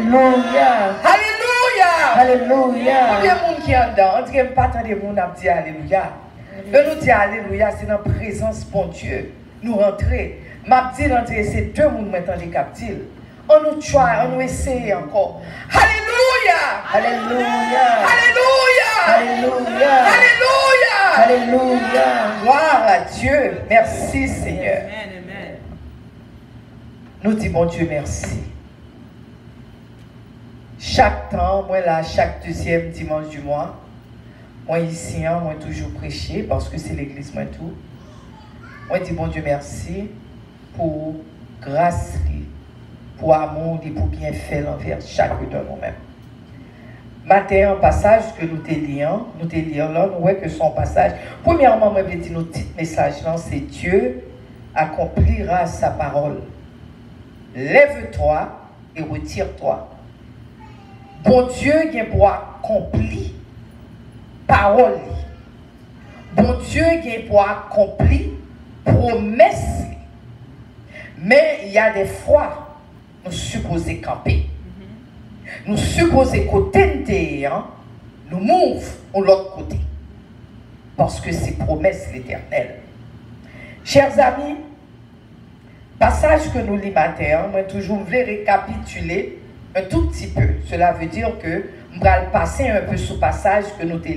Alléluia. Alléluia. Alléluia. Combien de monde qui est en dedans? On dit que pas tant de monde à dire Alléluia. Le nous dire Alléluia, c'est dans la présence bon Dieu. Nous rentrer. M'a dit rentrer, c'est deux mondes maintenant les captifs. On nous try, on nous essaye encore. Alléluia. Alléluia. Alléluia. Alléluia. Alléluia. Alléluia. Gloire à Dieu. Merci Seigneur. Nous disons bon Dieu merci. Chaque temps, moi là, chaque deuxième dimanche du mois, moi ici, moi toujours prêcher parce que c'est l'église, moi tout. Moi dis bon Dieu merci pour grâce, pour amour et pour bienfait envers chacun de nous-mêmes. Matin, un passage que nous te lions là, nous voyons que son passage, premièrement, moi je dis notre petit message là, c'est Dieu accomplira sa parole. Lève-toi et retire-toi. Bon Dieu vient pour accomplir parole. Bon Dieu vient pour accomplir promesse. Mais il y a des fois, nous supposons camper. Nous supposons côté, nous move de l'autre côté. Parce que c'est promesse l'éternel. Chers amis, passage que nous lisons matin, moi toujours voulais récapituler un tout petit peu. Cela veut dire que je vais passer un peu sur le passage que nous lisons. Je ne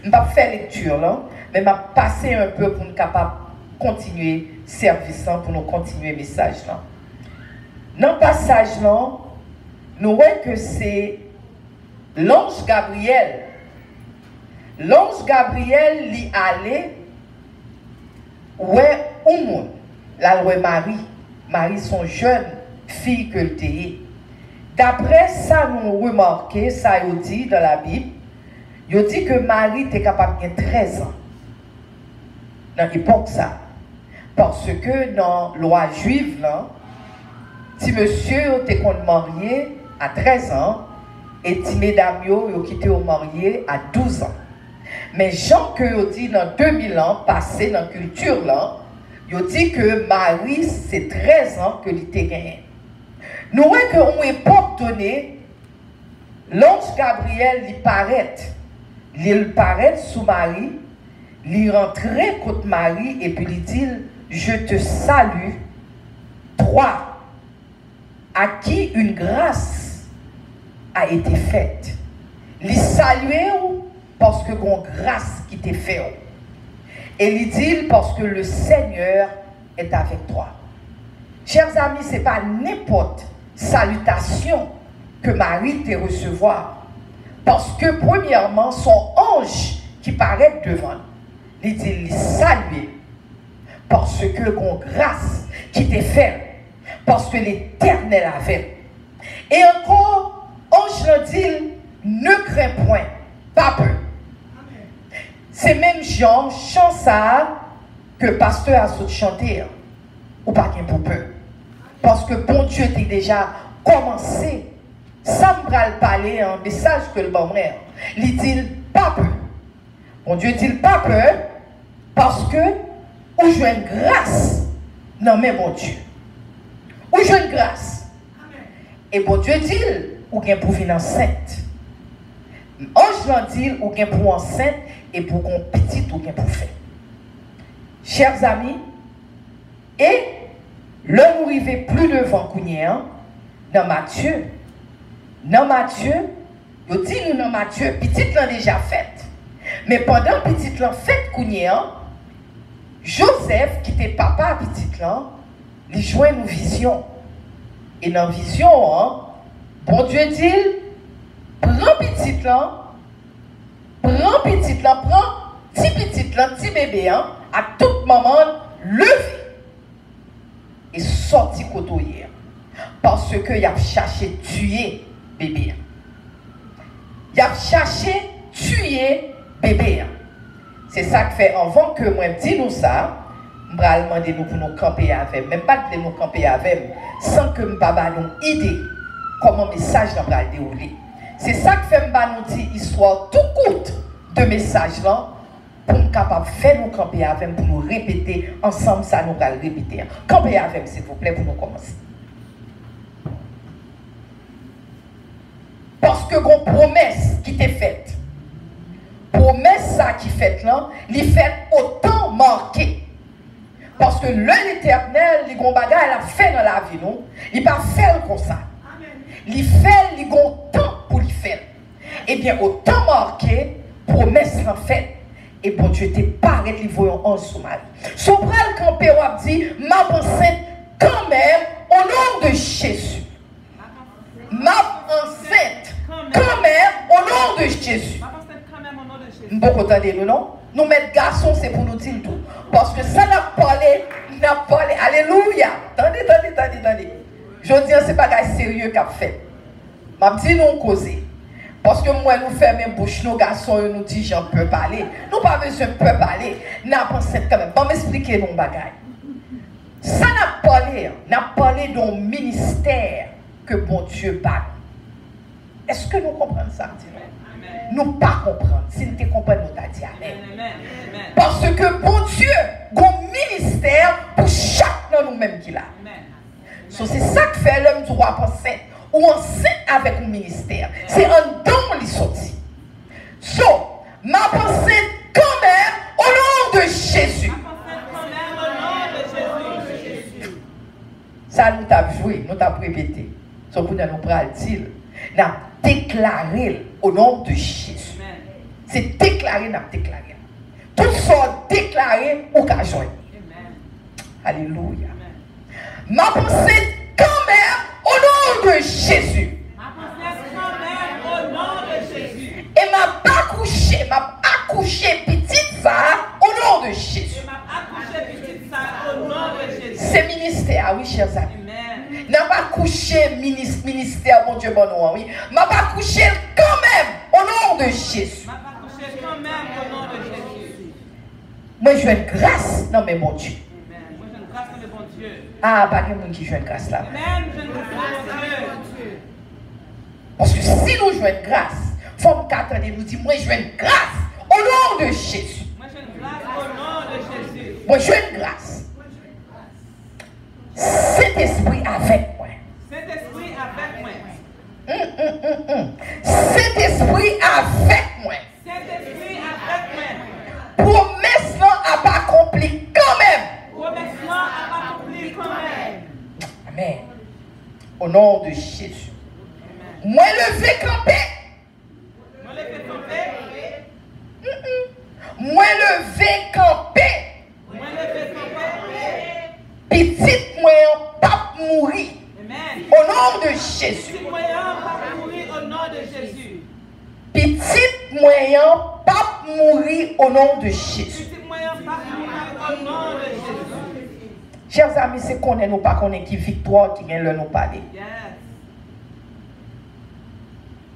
vais pas faire lecture là, mais je vais passer un peu pour nous capable continuer service pour nous continuer le message là. Dans le passage là, nous voyons que c'est l'ange Gabriel. L'ange Gabriel lui allait ouais au monde. La loi Marie son jeune fille que le d'après ça nous remarquons, ça il dit dans la Bible, il dit que Marie était capable de 13 ans dans l'époque ça. Parce que dans la loi juive là, si monsieur était marié à 13 ans et si mesdames yo quitté au marié à 12 ans. Mais Jean que yo dit dans 2000 ans passé dans la culture là, yo dit que Marie c'est 13 ans que l'était gagné. Nous voyons qu'à une époque donnée, l'ange Gabriel lui paraît sous Marie, lui rentrait contre Marie et puis lui dit, je te salue, toi, à qui une grâce a été faite. Lui saluer parce que une grâce qui t'est faite. Et lui dit parce que le Seigneur est avec toi. Chers amis, ce n'est pas n'importe salutation que Marie te recevoir. Parce que premièrement, son ange qui paraît devant, il dit lui saluer. Parce que une grâce qui t'est faite. Parce que l'Éternel avait. Et encore, ange le dit, ne crains point, pas peur. C'est même Jean, chant ça, que pasteur a chanté, ou pas qu'il pour peur. Parce que bon Dieu était déjà commencé, sans me parler un message que le bon frère. Il dit pas peur. Bon Dieu dit pas peur, parce que, ou je une grâce, non mais mon Dieu. Ou je une grâce. Et bon Dieu dit, ou bien pour venir enceinte. Ange l'en dit, ou bien pour enceinte, et pour qu'on petit ou bien pour faire. Chers amis, et le nous arrivons plus devant Kounia, dans Matthieu. Dans Matthieu, il dit nous dans Matthieu, petite l'an déjà faite. Mais pendant petite l'an faite Kounia, Joseph, qui était papa petite l'an, il joint une vision. Et dans la vision, bon Dieu dit, prends petite l'an, prends petit bébé, à tout moment, levé et sorti côtoyer. Parce qu'il a cherché tuer bébé. Il a cherché tuer bébé. C'est ça que fait, avant que moi dis nous ça, je vais demander nous pour nous camper avec, même pas de nous camper avec, sans que je ne nous idée comment le message va dérouler. C'est ça que fait nous dire histoire tout courte de message là pour nous capable faire nous camper avec pour nous répéter ensemble ça nous va le répéter. Camper avec s'il vous plaît pour nous commencer. Parce que une promesse qui t'est faite. Promesse ça qui fait là, il fait autant marqué. Parce que l'Éternel, les gros bagages, elle a fait dans la vie, non? Il pas fait comme ça. Il fait, il a temps pour le faire. Eh bien, autant marqué, promesse en fait. Et bon Dieu t'es paré de voyons en sous mal. Son bras le campé a dit, ma enceinte quand même au nom de Jésus. Ma enceinte quand même au nom de Jésus. Bon, entendez-nous, non? Nous mettre garçon, c'est pour nous dire tout. Parce que ça n'a parlé. Alléluia. Attendez. Je dis, c'est pas un sérieux qu'a fait. Ma dit nous causer. Parce que moi, nous fermons bouche, nos garçons, nous disent, j'en peux parler. Nous pas besoin de parler. N'a pas quand même. Bon, m'expliquer nos bagailles. Ça n'a parlé d'un ministère que bon Dieu parle. Est-ce que nous comprenons ça? Nous pas comprendre. Si nous te comprenons, nous t'a dit amen. Parce que bon Dieu a un ministère pour chaque de nous-mêmes qu'il a. So, c'est ça que fait l'homme du roi enceinte ou enceinte avec un ministère. C'est un don qui sorti. So, ma pensée quand même au nom de Jésus. Ça nous t'a joué, nous t'a répété. So, pour nous prenons dire, nous avons déclaré au nom de Jésus. C'est déclaré, nous avons déclaré. Tout ça déclaré ou qu'à joindre. Alléluia. Ma pensée quand même au nom de Jésus. Et m'a accouché petite ça au nom de Jésus. C'est ministère, oui, chers amis. N'a pas couché ministère, mon Dieu, bon nom, oui. M'a pas couché quand même au nom de Jésus. Moi, je veux une grâce dans mes mon Dieu. Ah, pas de monde qui joue une grâce là. Parce que si nous jouons une grâce, il faut qu'attendre nous dire, moi, je veux une grâce au nom de Jésus. Moi, je veux une grâce. Saint-Esprit avec moi. Saint-Esprit avec moi. Saint-Esprit avec moi. Saint-Esprit avec moi. Promesse n'a pas accompli quand même. Promesse n'a pas accompli quand même. Amen. Au nom de Jésus. Moi levé campé. Moi levé campé. Moi levé campé. Moi levé campé. Petite moyen pas mourir. Amen. Au nom de Jésus. Petit moyen pas mourir au nom de Jésus. Petit moyen pas mourir au nom de Jésus. Petit moyen pas mourir au nom de Jésus. Chers amis, c'est qu'on est nous pas qu'on est qui victoire qui vient le nous parler. Yes.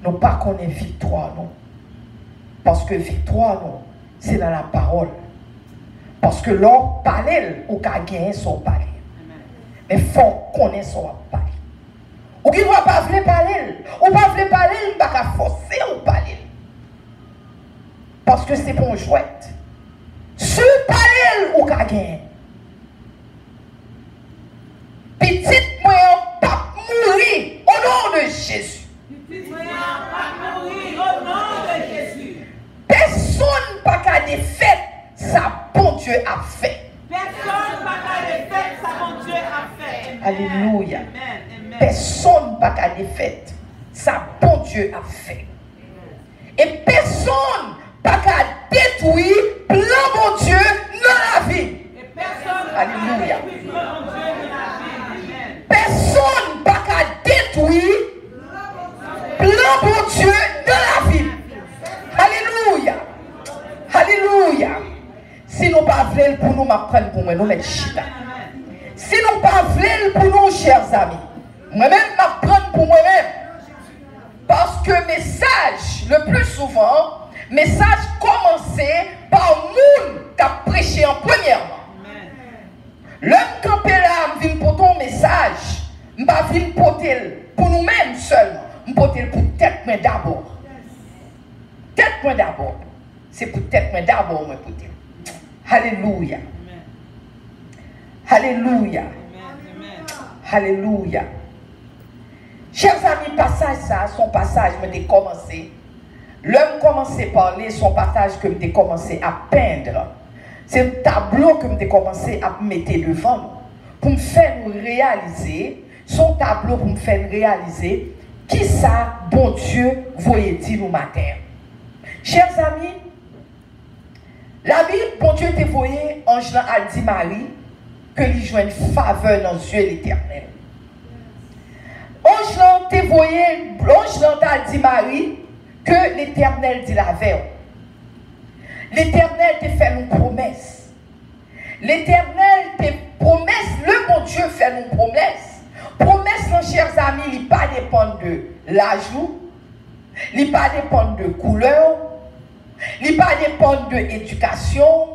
Nous pas qu'on est victoire non. Parce que victoire non, c'est dans la parole. Parce que l'on parle ou qu'a gagné son parler. Mais il faut connaître son parler. Ou qui ne va pas vouloir parler. Ou pas vouloir parler, il ne va pas forcer ou parler. Parce que c'est pour jouer. Ce parler ou qu'a gagné. Petite moyen pas mourir au nom de Jésus. Petit moyen pas mourir au nom de Jésus. Personne pas qu'à défaite, ça bon Dieu a fait. Personne pas qu'à défaite, ça bon Dieu a fait. Alléluia. Amen. Personne pas qu'à défaite, ça bon Dieu a fait. Et personne pas qu'à détruire plan bon Dieu dans la vie. Et personne Alléluia. pas qu'à détruire mon Dieu de la vie. Amen. Personne pas qu'à détruire plan bon Dieu dans la vie. Alléluia. Alléluia. Si nous pas voulons pour nous m'apprendre pour moi, nous mettre chita. Si nous pas voulons pour nous, chers amis, moi-même m'apprendre pour moi-même. Parce que message, le plus souvent, message commencé par monde qui a prêché en premièrement. L'homme campé là, vient pour ton message, je pas vient porter pour nous-mêmes seulement, je porter pour tête moi d'abord. Tête moi d'abord. C'est pour tête moi d'abord moi porter. Alléluia. Alléluia. Alléluia. Chers amis, passage ça, son passage me dit commencé. L'homme commençait à parler, son passage que me commencé à peindre. C'est un tableau que me commencé à mettre devant nous. Pour me faire nous réaliser, son tableau pour me faire réaliser qui ça, bon Dieu, voyait-il au matin. Chers amis, la Bible, bon Dieu te voyait, ange a dit Marie, que lui joue une faveur dans les yeux l'Éternel. Ange te voyait, ange a dit Marie, que l'Éternel dit la veille. L'Éternel te fait une promesse. L'Éternel te promesse, le bon Dieu fait une promesse. Promesse, nos chers amis, il ne pas dépendre de l'âge, il ne pas dépendre de couleur, il ne pas dépendre de l'éducation,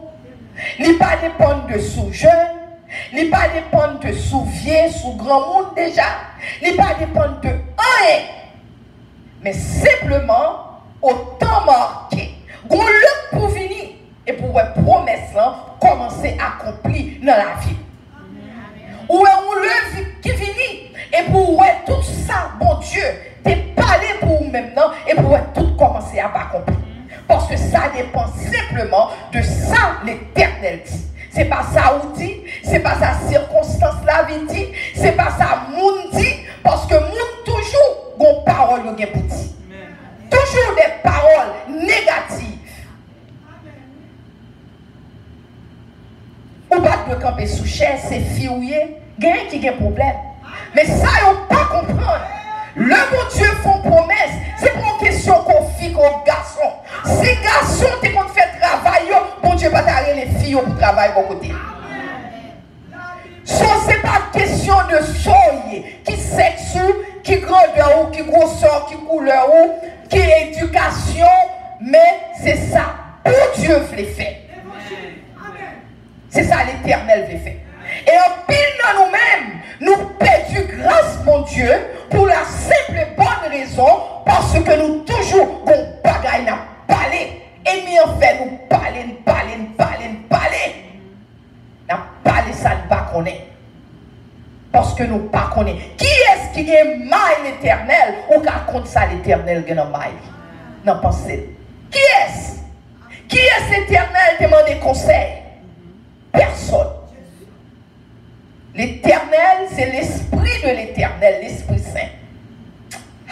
il ne pas dépendre de sous-jeune, il ne pas dépendre de sous-vieux, sous-grand monde déjà, il ne pas dépendre de rien. Mais simplement, au temps marqué, on le pour venir et pour une promesse là, commencer à accomplir dans la vie. Ou on le qui finit et pour tout ça, bon Dieu, t'es parlé pour vous-même et pour tout commencer à accomplir. Parce que ça dépend simplement de ça l'Éternel dit. C'est pas ça où dit, c'est pas sa circonstance la vie dit, c'est pas ça moun dit, parce que moun toujours gon parole yo gen pou dit. Toujours des paroles négatives. Ou pas de camper sous chaise, c'est fiouillé, gain qui a un problème. Mais ça, ils n'ont pas comprendre. Le bon Dieu font promesse, c'est pas une question qu'on fit aux garçons. Si garçons, t'es qu'on fait travail, bon Dieu va t'arrêter les filles pour travailler de côté. Ce n'est pas question de soyer, qui sexe, qui grandeur, ou qui grosseur, qui couleur, ou qui éducation, mais c'est ça. Pour Dieu veut faire. C'est ça l'Éternel veut faire. Et en pile dans nous-mêmes, nous perdons grâce, mon Dieu, pour la simple et bonne raison, parce que nous toujours, on bagaille n'a parlé. Et nous en fait, nous parler. N'a parlé ça, ne pas connaître. Parce que nous ne pas connaissons. Qui est-ce qui est mal l'Éternel ou qui compte ça l'Éternel qui est mal? Non, pensez. Qui est-ce? Qui est l'Éternel demande conseil? Personne. L'Éternel, c'est l'Esprit de l'Éternel, l'Esprit Saint.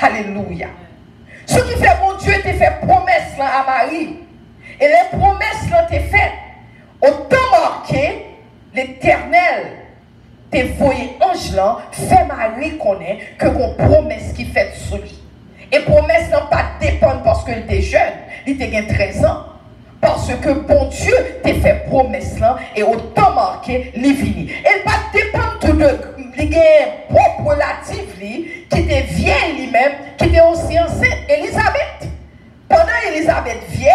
Alléluia. Ce qui fait, mon Dieu, t'a fait promesse là à Marie. Et les promesses là t'es faites. Au temps marqué, l'Éternel te voyé ange là, fait Marie connaître que qu'on promesse qui fait sur lui. Et promesse n'a pas dépendre parce qu'il était jeune, il était 13 ans. Parce que bon Dieu t'a fait promesse là et au temps marqué, il vini. Elle pas dépendre de propre relative qui était vieille lui-même, qui était aussi enceinte, Élisabeth. Pendant Élisabeth vieille,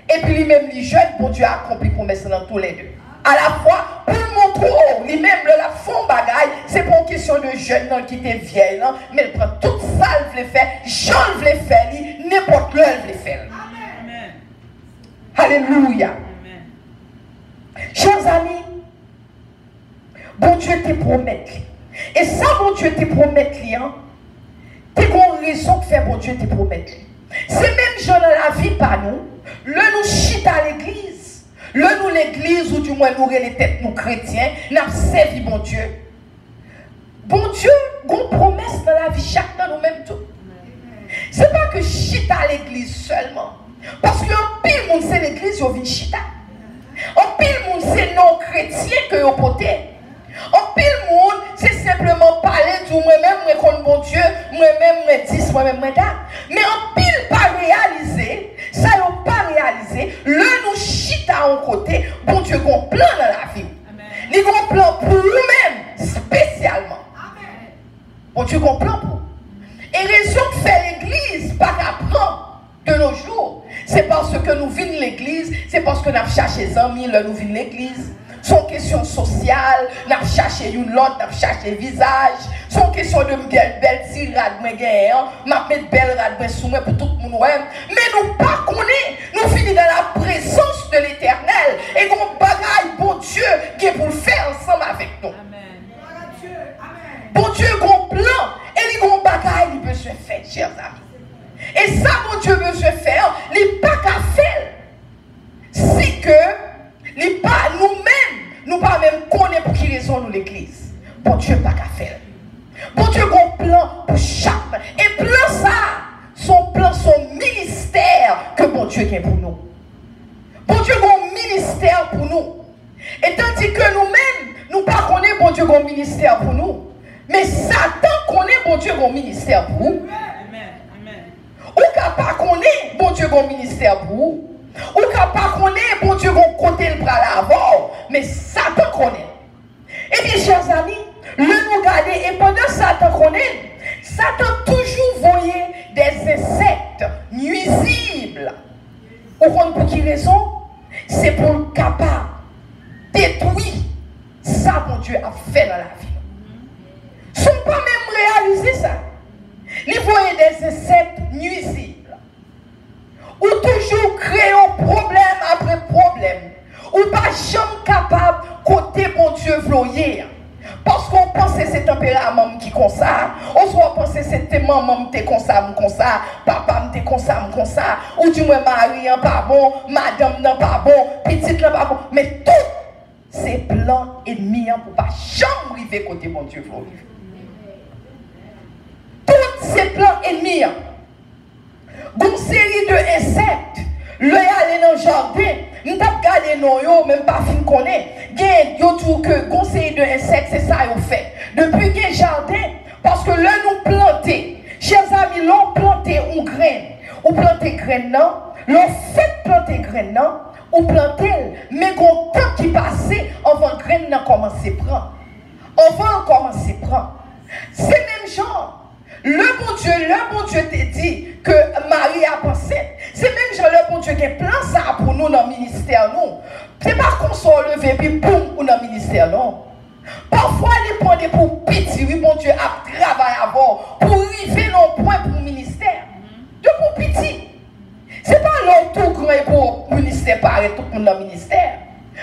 et puis lui-même les jeunes, bon Dieu a accompli promesse dans tous les deux. À la fois, pour montrer, lui-même, la fond bagaille, c'est pas une question de jeune qui était vieille, non? Mais elle prend toute ça, elle veut faire, Jean veut faire, n'importe quoi, elle veut faire. Amen. Alléluia. Amen. Chers amis, bon Dieu te promet. Et ça, bon Dieu te promet, t'es une raison que fait bon Dieu te promet. C'est même gens dans la vie par nous, nous chita à l'église. Nous l'église, ou du moins nous les têtes, nous chrétiens, nous avons servi bon Dieu. Bon Dieu, une promesse dans la vie, chacun nous-mêmes tout. Ce n'est pas que chita à l'église seulement. Parce que en pile monde c'est l'église, ils viennent chita. En pile monde c'est non chrétien que vous portez. En pile monde, c'est simplement parler du moi-même, moi contre bon Dieu, moi-même, moi 10, moi-même, moi date. Mais en pile pas réalisé, ça n'a pas réalisé, le nous chita en côté, bon Dieu, qu'on plan dans la vie. Il y a un plan pour nous-mêmes, spécialement. Amen. Bon Dieu, qu'on plan pour. Et raison que fait l'église, pas qu'apprendre de nos jours, c'est parce que nous venons l'église, c'est parce que nous avons cherché les amis, là nous venons l'église. Son question sociale, nous avons cherché une autre, nous avons cherché visage. Son question de me belle tirade, m'a mettre belle rade sous moi pour tout le monde. Mais nous pas connaît, nous finissons dans la présence de l'Éternel et qu'on bagaille bon Dieu qui est pour le faire ensemble avec nous. Amen. Bon Dieu, qu'on plan et il qu'on bagaille chers amis. Et ça, mon Dieu veut se faire, il n'est pas qu'à faire. Si que, il n'est pas nous-mêmes, nous pas même connaître pour qui raison nous l'église. Bon Dieu pas qu'à faire. Bon Dieu a un plan pour chaque. Et plan ça, son plan, son ministère que bon Dieu a pour nous. Bon Dieu a un ministère pour nous. Et tandis que nous-mêmes, nous pas connaissons bon Dieu a un ministère pour nous. Mais Satan connaît bon Dieu a un ministère pour nous. Ou qu'à pas connaître bon Dieu a un ministère pour vous. Ou qu'à pas connaître bon Dieu a un côté le bras l'avant. Mais Satan connaît. Et bien, chers amis, le nous garder et pendant Satan connaît, Satan toujours voyait des insectes nuisibles. Ou pour qui raison? C'est pour le capable détruire ça mon Dieu a fait dans la vie. Ils ne sont pas même réalisés ça. Ils voyaient des insectes nuisibles. Ou toujours créer un problème après problème. Ou pas jamais capable côté bon Dieu vloyer. Parce qu'on pense que c'est tempérament qui comme ça. On soit penser que c'est maman qui comme ça, papa qui comme ça, ou du moins mari n'est pas bon, madame n'est pas bon, petite n'est pas bon. Mais tout ces plans ennemis pour pas jamais arriver côté bon Dieu vloyer. Tous ces plans ennemis. Une série d'insectes. Le aller dans le jardin, nous avons gardé nos même pas fin connaître. Yo tout que conseiller de insectes, c'est ça yo fait. Depuis que jardin, parce que là nous planter, chers amis, l'on planter une graine, ou planter graine non, l'on fait planter graine non, ou planter, mais quand temps qui passait, avant graine n'a commencé à prendre. Avant commencer à prendre. C'est même genre. Le bon Dieu t'a dit que Marie a pensé. C'est même genre le bon Dieu qui a plan ça pour nous dans le ministère. Ce n'est pas qu'on soit levé puis boum ou dans le ministère. Non. Parfois, il prend des pour petit. Oui, bon Dieu a travaillé avant pour arriver dans le point pour le ministère. De pour petit. Ce n'est pas l'homme tout grand pour le ministère, paraît tout le monde dans le ministère.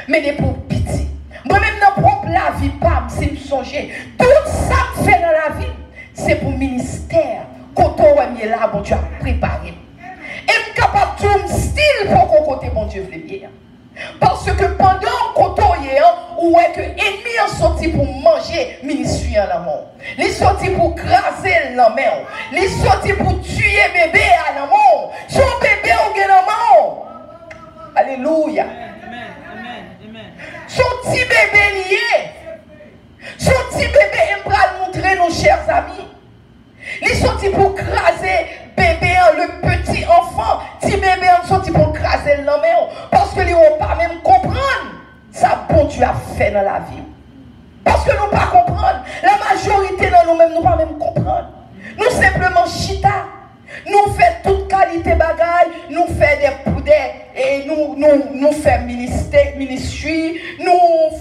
Mais des pour petit. Moi-même, dans propre la vie, pas si me songer. Tout ça que fait dans la vie. C'est pour le ministère. Quand on est là, bon Dieu a préparé. Et je suis capable de tout style pour qu'on côté bon Dieu veut bien. Parce que pendant qu'on est là, où est que l'ennemi est sorti pour manger le ministère dans la main. Il est sorti pour craser la main. Il est sorti pour tuer bébé à la main. Son bébé au dans la main. Alléluia. Son petit bébé lié. Son petit bébé aime pas montrer nos chers amis. Il est sorti pour craser bébé, le petit enfant. Petit bébé est sorti pour craser l'homme. Parce que nous ne pas même comprendre ça bon Dieu a fait dans la vie. Parce que nous ne pas comprendre. La majorité de nous-mêmes nous pas même comprendre. Nous simplement chita. Nous faisons toute qualité bagaille. Nous faisons des poudres. Et nous faisons ministry. Nous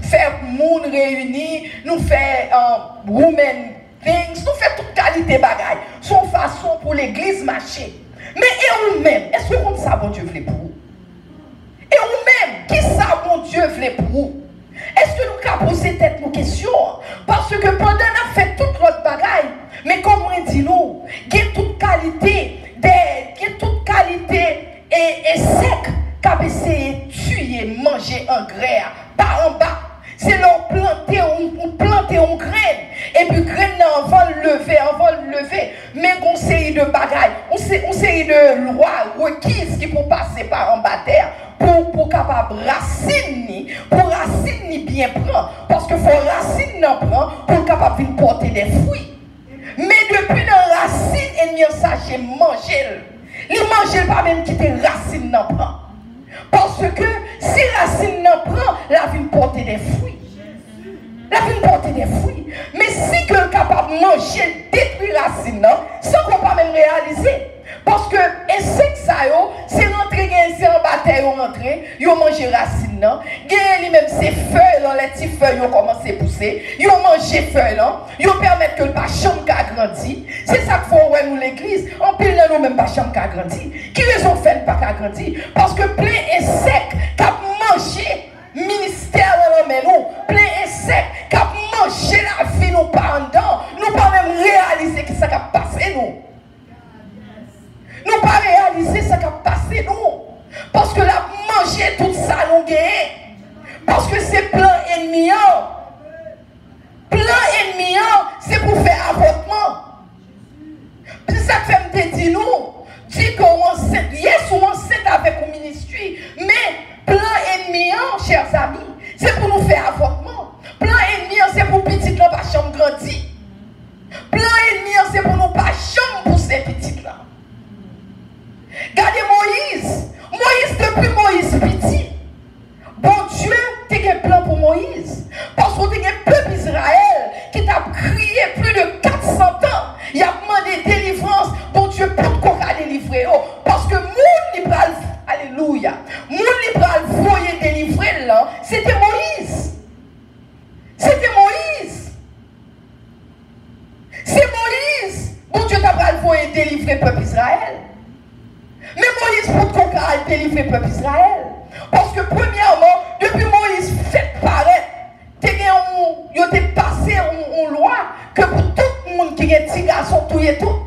faire monde réuni, nous faire women things, nous faire toute qualité bagaille. Son façon pour l'église marcher. Mais et nous-mêmes, est-ce que comme ça bon Dieu voulait pour vous? Et nous-mêmes, qui ça bon Dieu voulait pour vous? Est-ce que nous avons posé tête nos questions? Parce que pendant qu'on a fait toute notre bagaille, mais comme on dit nous, il y a toute qualité, et sec, qu'a essayé de tuer, manger en grès, par en bas. C'est leur planter une graine. Et puis graine on va le lever. Mais on série de bagailles, on série de lois requises qui pour passer par en bas terre. Pour capable racine, pour racine bien prendre. Parce que faut racine n'en prend pour capable de porter des fruits. Mais depuis la racine, elle n'y a sachet manger. Les manger pas même quitter racine n'en prend. Parce que si racine n'en prend, la vie porter des fruits. La vie porter des fruits. Mais si que est capable de manger, détruire racine, sans qu'on pas même réaliser. Parce que insecte ça c'est rentrer, c'est en bataille, rentrer, ils mangé racine, ils même ces feuilles, les petites feuilles ont commencé à pousser, ils ont mangé feuilles, ils permettent que le pas chambre qui a grandi. C'est ça qu'il faut nous l'église, en pile nous même pas chambre qui a grandi. Qui raison fait pas qu'à grandi? Parce que plein insectes qui ont mangé ministère dans nous, plein insectes qui ont mangé la vie nous pas en dedans, nous pas même réaliser que ça a passé nous. Nous pas réaliser ce qui a passé nous. Parce que la manger tout ça nous gagne. Parce que c'est plein ennemi. Plein ennemi, c'est pour faire avortement. C'est ça que fait me dire nous. Dit qu'on enceinte, yes, on enceinte avec un ministère. Mais plein ennemi, chers amis, c'est pour nous faire avortement. Plein ennemi, c'est pour petit là pas chambre grandir. Plein ennemi, c'est pour nous pas chambre pour ces petites là. Regardez Moïse. Moïse, depuis Moïse petit. Bon Dieu, tu as un plan pour Moïse. Parce que tu as un peuple Israël qui t'a crié plus de 400 ans. Il a demandé délivrance. Bon Dieu, pour qu'on a délivré. Parce que mon libéral, alléluia, mon libéral voyait délivrer là, c'était Moïse. C'était Moïse. C'est Moïse. Bon Dieu, t'a pas voyé délivrer le peuple Israël. Mais Moïse, pour qu'on a délivré le peuple Israël. Parce que premièrement, depuis Moïse fait paraître, il a passé une loi que pour tout le monde qui est petit garçon, tu es tout.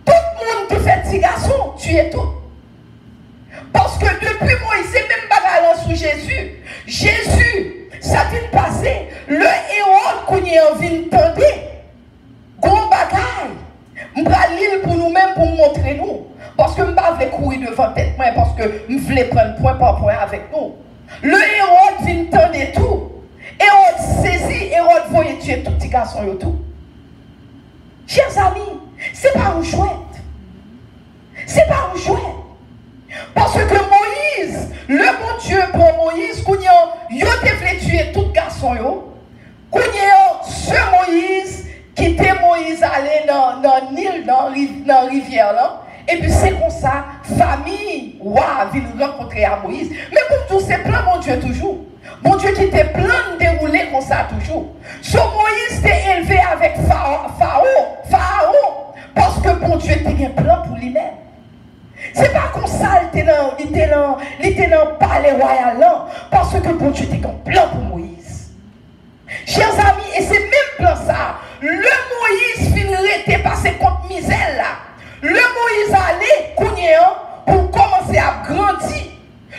Tout le monde qui fait petit garçon, tu es tout. Parce que depuis Moïse, c'est même bagarre sous Jésus. Jésus, ça vient passer. Le héros qu'on y a envie d'entendre, gros bagaille. Je vais lire pour nous-mêmes pour montrer nous. Parce que je ne vais pas courir devant tête, parce que je voulais prendre point par point avec nous. Le héros vient entendre tout. Hérode saisit, Hérode voyait tuer tout petit garçon et tout. Chers amis, ce n'est pas une chouette. Ce n'est pas une chouette. Parce que Moïse, le bon Dieu prend Moïse, quand il a tuer tout garçon, quand ce Moïse quitter Moïse aller dans le Nil, dans la rivière là. Et puis c'est comme ça, famille, waouh, vient rencontrer à Moïse. Mais pour tout, c'est plein mon Dieu toujours. Mon Dieu qui était plein de dérouler comme ça toujours. So Moïse était élevé avec Pharaon, parce que mon Dieu était un plan pour lui-même. C'est pas comme ça, il était dans le palais royal là, parce que mon Dieu était un plan pour Moïse. Chers amis, et c'est même plan ça. Le Moïse finirait passé contre misère là. Le Moïse allait pour commencer à grandir.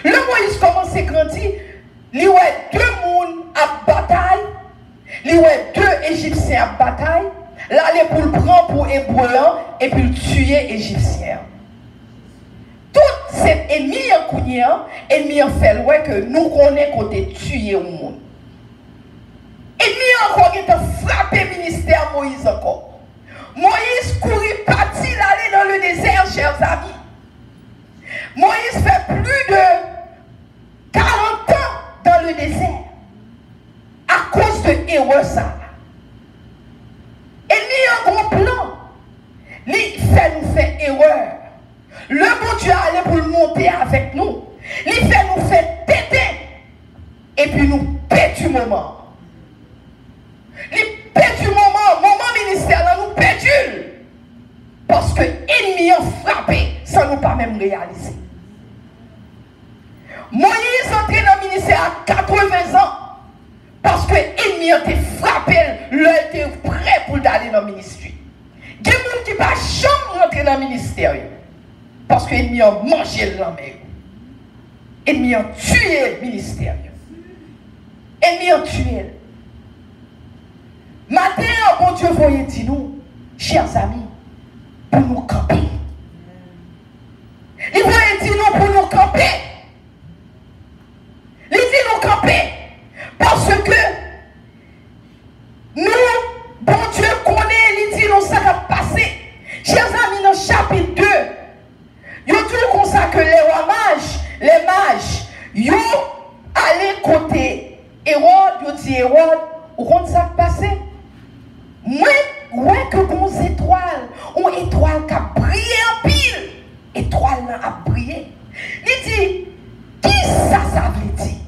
Le Moïse commençait à grandir. Il y a deux mondes à bataille. Il y a deux Égyptiens à bataille. Là, il est pour le prendre pour Hébreu et puis le tuer Égyptien. Tout cet ennemi en fait ouais que nous connaissons côté tuer au monde. Ennemi encore qui a frappé le ministère Moïse encore. Moïse courit parti aller dans le désert, chers amis. Moïse fait plus de 40 ans dans le désert à cause de erreur ça. Ennemi a un gros plan. Il fait nous faire erreur. Le bon Dieu allait pour le monter avec nous. Il fait nous faire péter. Et puis nous pète du moment. Il pète du moment ministère là nous perdu. Parce que l'ennemi a frappé sans nous pas même réaliser. Moïse entré dans le ministère à 80 ans. Parce que l'ennemi a été frappé, il était prêt pour aller dans le ministère. Il y a des gens qui ne peuvent jamais rentrer dans le ministère. Parce que l'ennemi a mangé le lambert. L'ennemi a tué le ministère. L'ennemi a tué. Matin, bon Dieu voyait dire nous, chers amis, pour nous camper. Il voyait dire nous pour nous camper. Il dit nous camper. Parce que nous, bon Dieu connaît, il dit nous ça va passer. Chers amis, dans le chapitre 2, il y a tout comme ça que les mages, ils allaient côté Hérode, ils dit Hérode, où compte ça passer? Moi, ouais que bon étoile, une étoile qui a brillé en pile, étoile a brillé. Il dit, qui ça veut dire?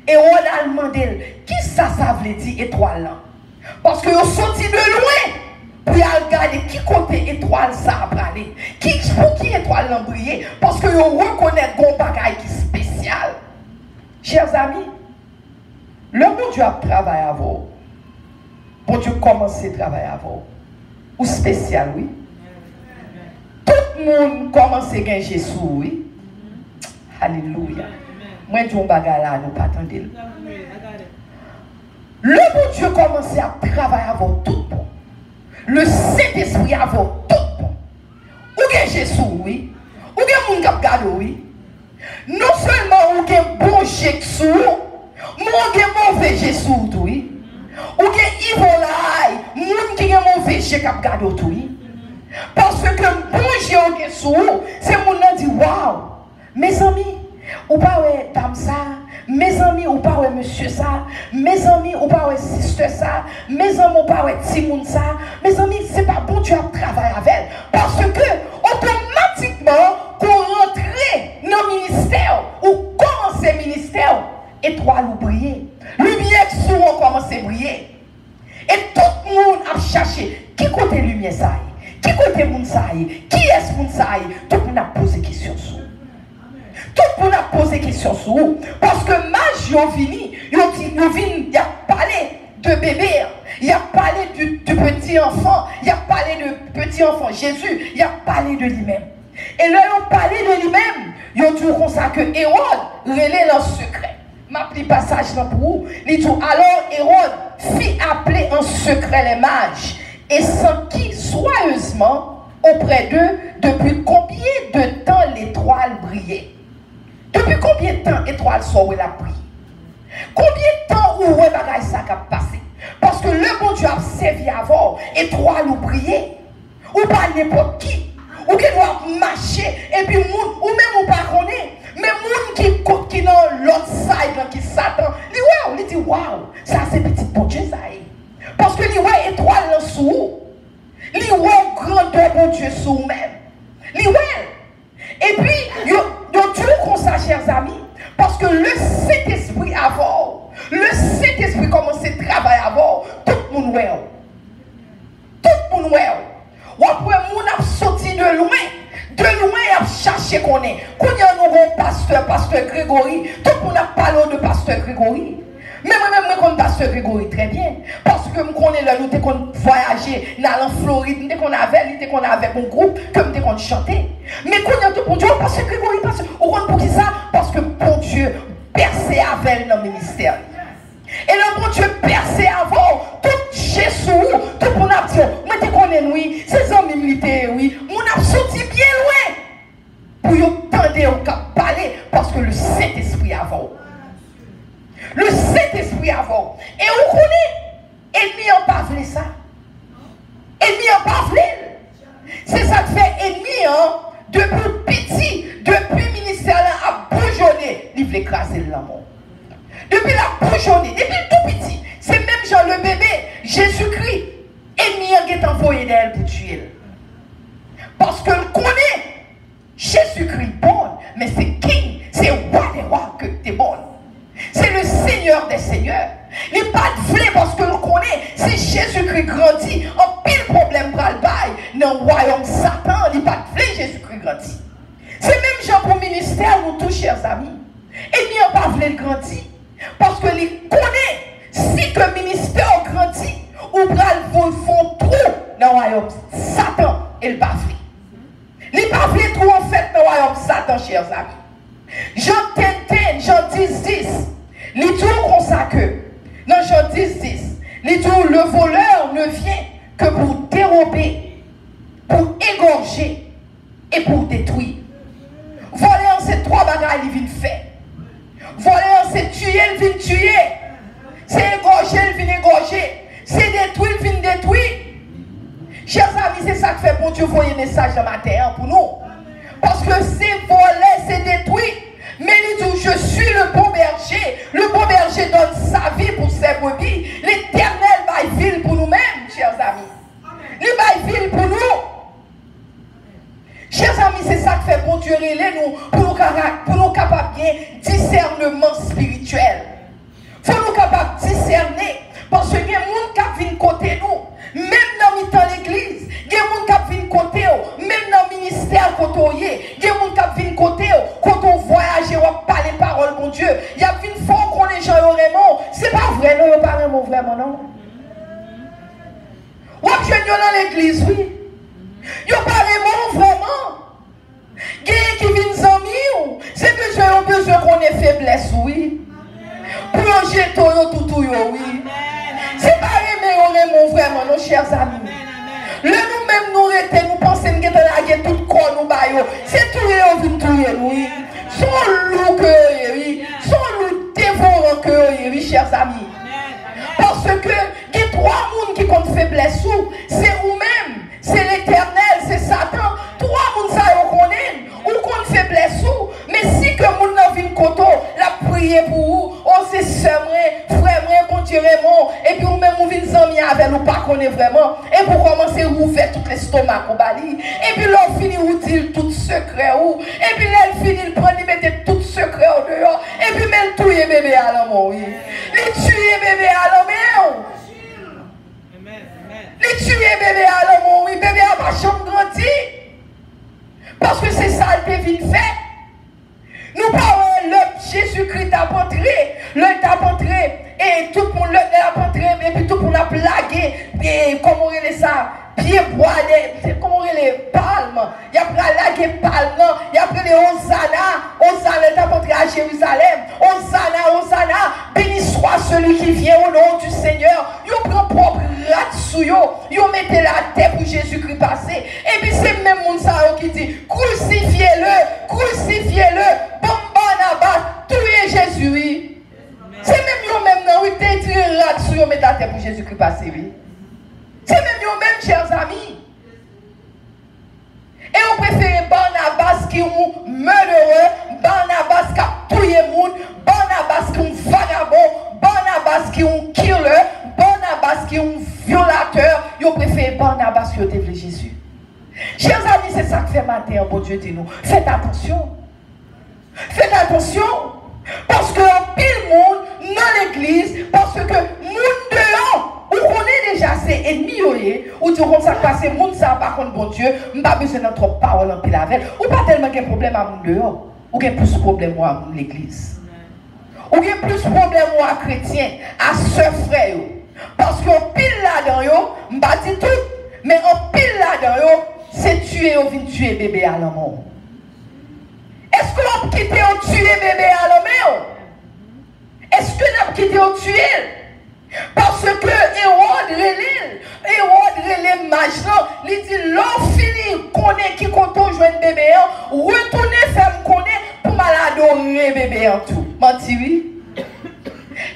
Et on a demandé, qui ça veut dire étoile là? Parce que on sorti de loin pour regarder qui côté étoile ça a aller. Pour qui étoile a brillé? Parce que on reconnaît qu'on bagaille qui spécial. Chers amis, le bon Dieu a travaillé à vous. Bon Dieu commence à travailler à vous. Ou spécial, oui. le monde commence à gagner Jésus, oui. Alléluia. Moi, je dis un bagage là, nous pas attendre. Le bon Dieu commence à travailler avant tout bon. Le Saint-Esprit avant tout bon. Ou bien Jésus, oui. Ou bien mon cap gado, oui. Non seulement ou bien bon Jésus, mais ou bien mauvais Jésus, oui. Ou bien Ivolai, moun qui est mauvais Jésus cap gado, oui. Parce que bon Jésus, c'est mon nom dit waouh. Mes amis, ou pas ouais dame ça. Mes amis, ou pas ouais monsieur ça. Mes amis, ou pas ouais sister ça. Mes amis, ou pas ouais timoun ça. Mes amis, c'est pas bon Dieu à travailler avec elle. Parce que, automatiquement, qu'on rentre dans le ministère, ou commence le ministère, étoile ou briller. Lumière souvent commence à briller. Et tout le monde a cherché. Qui côté lumière ça y? Qui côté moun ça y? Qui est-ce moun ça y? Tout le monde a posé question sur. Tout le monde a posé question sur vous. Parce que magie ont fini. Il a parlé de bébé. Il a parlé du petit enfant. Il a parlé de petit enfant Jésus. Il a parlé de lui-même. Et là, ils ont parlé de lui-même. Ils ont dit comme ça que Hérode relève leur secret. Ma petit passage là pour vous. Il dit alors Hérode fit appeler en secret les mages et s'enquit soigneusement auprès d'eux depuis combien de temps l'étoile brillait. Depuis combien de temps l'étoile soit où elle a brillé? Combien de temps où elle a ça a passé? Parce que le bon Dieu a servi avant, étoile ou briller, ou pas n'importe qui, ou qui doit marcher, et puis moun, ou même ou pas connaît, mais moun qui dans l'autre side, qui Satan, il dit waouh, ça c'est petit bon Dieu ça y. Parce que il voit étoile en sous, il voit grandeur bon Dieu sous même, il voit. Et puis, il y a tout comme ça, chers amis, parce que le Saint-Esprit avant, le Saint-Esprit commence à travailler avant, tout le monde ouais. Tout le monde ouais. Ou après, on a sorti de loin, il a cherché qu'on est. Quand il y a un pasteur Grégory, tout le monde a parlé de pasteur Grégory. Mais moi-même, je connais pasteur Grégory très bien. Parce que je connais là, nous avons voyagé dans la Floride, nous avons avec un groupe, que nous avons chanté. Mais quand il y a tout pour Dieu, pasteur Grégory, on connaît pour qui ça? Parce que bon Dieu percé avec dans le ministère. Et le bon Dieu percé avant, tout Jésus, tout le monde a dit, moi je connais oui, ces hommes militaires, oui, on a sorti bien loin. Pour y entendre au parler, parce que le Saint-Esprit avant. Le Saint-Esprit avant. Et on connaît. Ennemi en pas voulu ça. Ennemi en pas voulu. C'est ça que fait ennemi, hein. Depuis petit, depuis le ministère là, à bourgeonner, il veut écraser l'amour. Depuis la bourgeonner, depuis tout petit, c'est même Jean le bébé, Jésus-Christ, ennemi en est envoyé d'elle pour tuer. Parce que le connaît, Jésus-Christ bon, mais c'est King, c'est roi des rois que tu es bon. C'est le Seigneur des Seigneurs. Il n'est pas de vrai parce que l'on connaît. Si Jésus-Christ grandit, en pile problème pour le bail, dans le royaume Satan, il n'est pas de vrai Jésus-Christ grandit. C'est même genre pour le ministère, nous tous, chers amis. Et il n'y a pas vrai grandir. Parce que il connaît, si que le ministère grandit, ou pral font trop dans le royaume Satan, il n'est pas vrai. Il n'est pas vrai trop en fait dans le royaume Satan, chers amis. Jean 10, Jean 10, il dit comme ça que, dans Jean 10, il dit le voleur ne vient que pour dérober, pour égorger et pour détruire. Voler, c'est trois bagages, il vient faire. Voler, c'est tuer, il vient tuer. C'est égorger, il vient égorger. C'est détruire, il vient détruire. Chers amis, c'est ça que fait pour Dieu voyer un message dans ma terre pour nous. Parce que c'est voler, c'est détruire. Mais il dit, je suis le bon berger. Le bon berger donne sa vie pour ses brebis. L'Éternel va ville pour nous-mêmes, chers amis. Il va ville pour nous. Chers amis, c'est ça que fait bon Dieu nous pour nous capables bien discernement spirituel. Il faut nous capables discerner. Parce qu'il y a des gens qui viennent côté nous. Même dans l'église, il y a des gens qui viennent côté nous. Même dans le ministère côté nous. Il y a des gens qui viennent côté nous. Quand on voyage et on parle les paroles, mon Dieu. Il y a une fois qu'on est gens vraiment. C'est pas vrai, non, pas vraiment, non. Ou je viens dans l'église, oui. Il n'y a pas vraiment. oui. Plonger tout, oui. C'est pas aimer, on aime vraiment, nos chers amis. Le nous-mêmes, nous pensons que nous avons tout corps, nous baillons. C'est tout, on vient tout, oui. Son loup que, oui. Son loup dévorant que, oui, chers amis. Parce que, il y a 3 personnes qui comptent faiblesse, c'est vous-même, c'est l'Éternel, c'est Satan. 3 personnes, ça, on connaît, ou compte faiblesse, mais si que nous n'avons pas côté, la prière pour vous, on s'est semé, frère, bon Dieu, Raymond, et puis vous-même, vous venez amis avec nous, pas connaître vraiment, et pour commencer à ouvrir tout l'estomac au bali, et puis là, on finit vous dire tout secret, et puis là, elle finit de prendre, mettre tout secret au dehors, et puis même tuer bébé à l'amour, oui. Les tuer bébé à l'amour. Les tuer bébé à l'amour, oui, bébé à ma chambre grandi. Parce que c'est ça le devine fait. Nous parlons le Jésus-Christ a montré, le t'a montré, et tout le monde l'a montré, et puis tout le monde a blagué, et comment on est ça, pied bois, comment on est les palmes, il y a blagué palmes, il y a pris les Hosanna t'a montré à Jérusalem, Hosanna, béni soit celui qui vient au nom du Seigneur, il prend propre rat sous yo, il mettait la tête pour Jésus-Christ passer, et puis c'est même mon ça qui dit, crucifiez-le, bon Barnabas, tuez Jésus, oui. C'est même vous-même, non, oui, t'es tiré rat sous yo, mettez la tête pour Jésus-Christ passer, oui. C'est même vous-même, chers amis. Et on préfère Barnabas qui est un malheureux, Barnabas qui a tué le monde, Barnabas qui est un vagabond, Barnabas qui est un killer, Barnabas qui est un violateur. On préfère Barnabas qui a été Jésus. Chers amis, c'est ça que fait matin, bon Dieu dit nous. Faites attention. Faites attention. Parce que pile monde dans l'église, parce que monde dehors, ou qu'on est déjà c'est ennemi, ou dit qu'on ça passe, monde ça par contre bon Dieu, pas besoin de notre parole en pile avec, ou pas tellement de problème à monde dehors, ou qu'il y a plus de problème à l'église. Ou qu'il y a plus de problème à chrétien, à ce frère. Parce qu'en pile là-dedans, je ne pas dit tout, mais en pile là-dedans, c'est tuer ou vient tuer bébé à l'amour. Est-ce que l'on quitte ou tuer bébé à l'amour? Est-ce que l'on quitte ou tuer? Parce que Hérode relève maintenant, il dit l'on finit, connaît qui compte jouer bébé, retournez faire connaître pour maladorer bébé en tout. Menti oui?